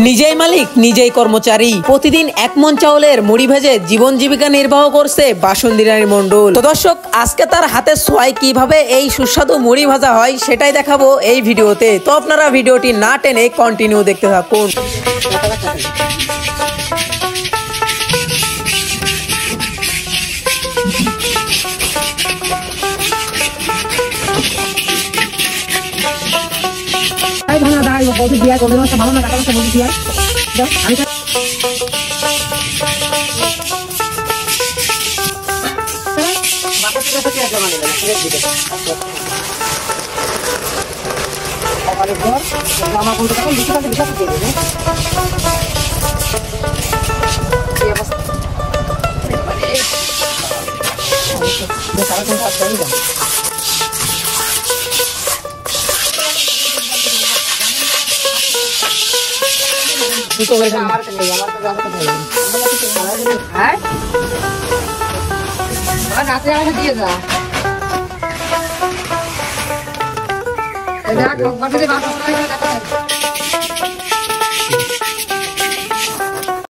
নিজেই মালিক নিজেই কর্মচারী, প্রতিদিন এক মন চাউলের মুড়ি ভেজে জীবন জীবিকা নির্বাহ করছে বাসন্তী রানী মণ্ডল। তো দর্শক, আজকে তার হাতে ছোঁয়ায় কিভাবে এই সুস্বাদু মুড়ি ভাজা হয় সেটাই দেখাবো এই ভিডিওতে। তো আপনারা ভিডিওটি না টেনে কন্টিনিউ দেখতে থাকুন। দিয়ে যা এটা